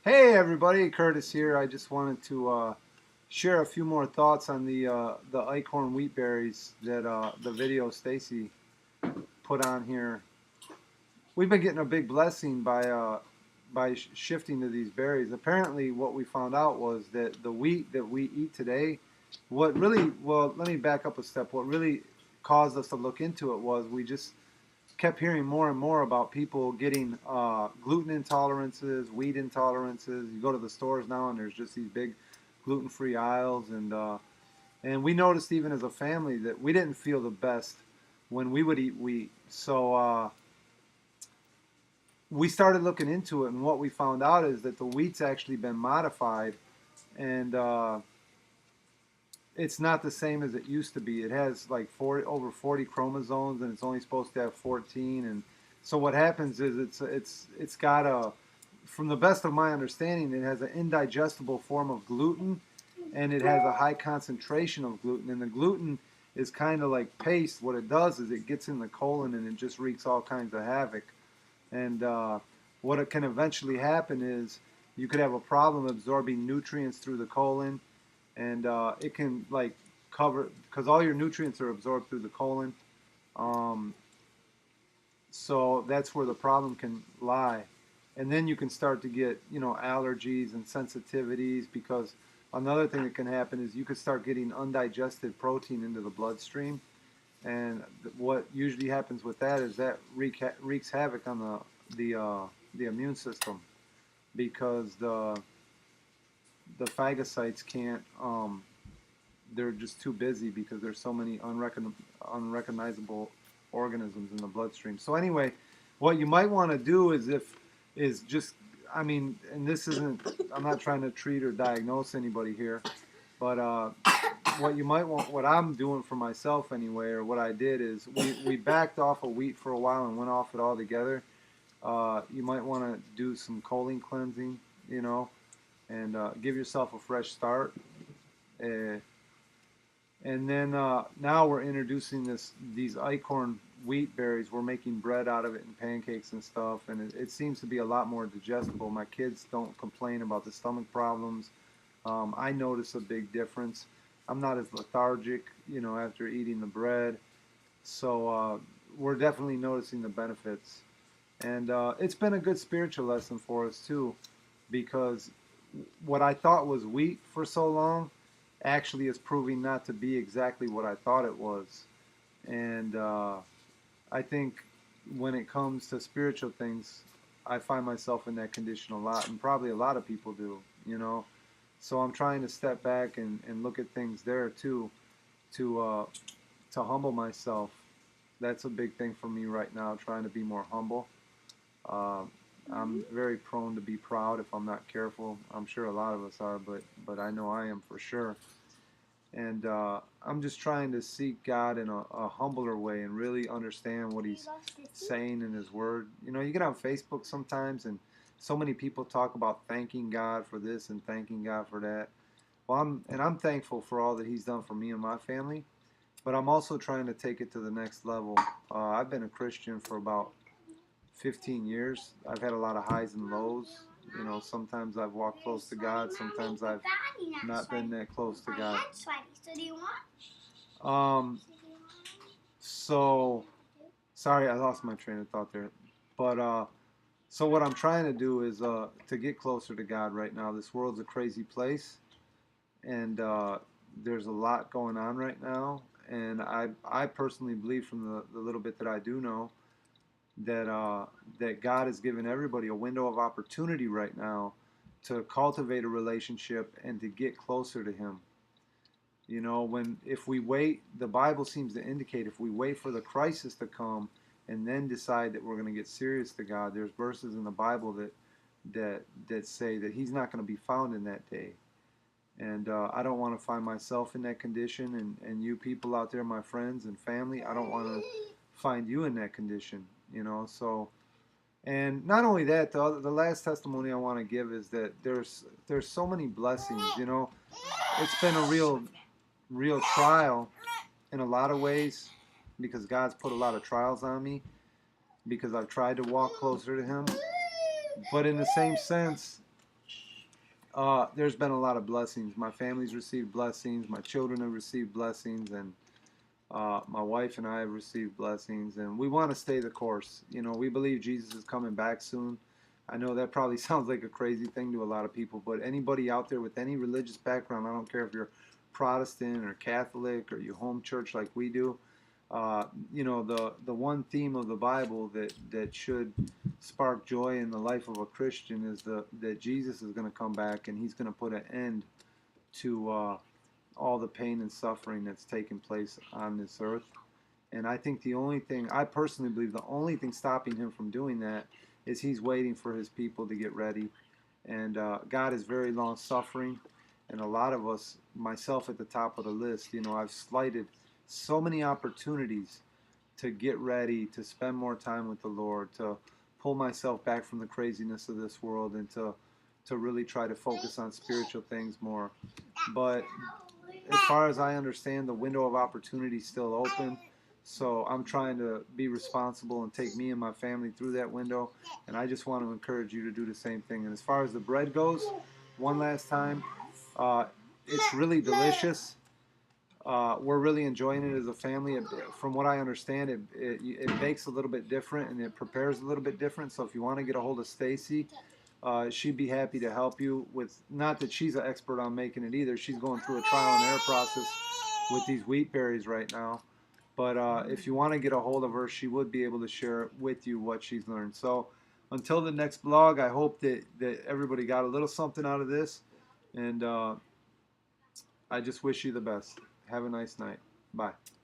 Hey everybody, Curtis here. I just wanted to share a few more thoughts on the Einkorn wheat berries that the video Stacy put on here. We've been getting a big blessing by shifting to these berries. Apparently, what we found out was that the wheat that we eat today, let me back up a step. What really caused us to look into it was we just kept hearing more and more about people getting gluten intolerances, wheat intolerances. You go to the stores now, and there's just these big gluten-free aisles, and we noticed even as a family that we didn't feel the best when we would eat wheat. So we started looking into it, and what we found out is that the wheat's actually been modified, and it's not the same as it used to be. It has like over 40 chromosomes, and it's only supposed to have 14. And so what happens is it's got a, from the best of my understanding, it has an indigestible form of gluten, and it has a high concentration of gluten. And the gluten is kind of like paste. What it does is it gets in the colon and it just wreaks all kinds of havoc. And what it can eventually happen is you could have a problem absorbing nutrients through the colon, and it can like cover, because all your nutrients are absorbed through the colon. Um, so that's where the problem can lie, and then you can start to get allergies and sensitivities, because another thing that can happen is you could start getting undigested protein into the bloodstream, and what usually happens with that is that wreaks havoc on the immune system, because the phagocytes can't, they're just too busy because there's so many unrecognizable organisms in the bloodstream. So anyway, what you might want to do is just, I mean, and this isn't, I'm not trying to treat or diagnose anybody here, but what you might want, what I'm doing for myself anyway, or what I did is we backed off of wheat for a while and went off it altogether. You might want to do some choline cleansing, and give yourself a fresh start. Uh, and then now we're introducing these Einkorn wheat berries. We're making bread out of it and pancakes and stuff, and it seems to be a lot more digestible. My kids don't complain about the stomach problems. I notice a big difference. I'm not as lethargic, after eating the bread. So we're definitely noticing the benefits. And it's been a good spiritual lesson for us too, because what I thought was wheat for so long actually is proving not to be exactly what I thought it was. And I think when it comes to spiritual things, I find myself in that condition a lot, and probably a lot of people do. So I'm trying to step back and look at things there too, to humble myself. That's a big thing for me right now, trying to be more humble. Uh, I'm very prone to be proud if I'm not careful. I'm sure a lot of us are, but I know I am for sure. And I'm just trying to seek God in a humbler way and really understand what He's saying in His Word. You get on Facebook sometimes, and so many people talk about thanking God for this and thanking God for that. Well, I'm thankful for all that He's done for me and my family, but I'm also trying to take it to the next level. I've been a Christian for about 15 years. I've had a lot of highs and lows. Sometimes I've walked close to God. Sometimes I've not been that close to God. Um, so, sorry, I lost my train of thought there. But, so what I'm trying to do is to get closer to God right now. This world's a crazy place, and there's a lot going on right now. And I personally believe, from the little bit that I do know, that God has given everybody a window of opportunity right now to cultivate a relationship and to get closer to Him. If we wait, the Bible seems to indicate if we wait for the crisis to come and then decide that we're going to get serious to God, there's verses in the Bible that say that He's not going to be found in that day. And I don't want to find myself in that condition, and you people out there, my friends and family, I don't want to find you in that condition. So, and not only that, the last testimony I want to give is that there's so many blessings. It's been a real trial in a lot of ways, because God's put a lot of trials on me, because I've tried to walk closer to Him. But in the same sense, There's been a lot of blessings. My family's received blessings. My children have received blessings, and my wife and I have received blessings. And we want to stay the course. You know, we believe Jesus is coming back soon. I know that probably sounds like a crazy thing to a lot of people, but anybody out there with any religious background, I don't care if you're Protestant or Catholic or you home church like we do, you know, the one theme of the Bible that should spark joy in the life of a Christian is that Jesus is going to come back and he's going to put an end to all the pain and suffering that's taken place on this earth. And I think the only thing, I personally believe the only thing stopping him from doing that is he's waiting for his people to get ready. And God is very long suffering. And a lot of us, myself at the top of the list, you know, I've slighted so many opportunities to get ready, to spend more time with the Lord, to pull myself back from the craziness of this world, and to really try to focus on spiritual things more. But as far as I understand, the window of opportunity is still open. So I'm trying to be responsible and take me and my family through that window. And I just want to encourage you to do the same thing. And as far as the bread goes, one last time, it's really delicious. We're really enjoying it as a family. From what I understand, it bakes a little bit different and it prepares a little bit different. So if you want to get a hold of Stacy, she'd be happy to help you with, not that she's an expert on making it either. She's going through a trial and error process with these wheat berries right now. But if you want to get a hold of her, she would be able to share with you what she's learned. So until the next blog, I hope that everybody got a little something out of this. And I just wish you the best. Have a nice night. Bye.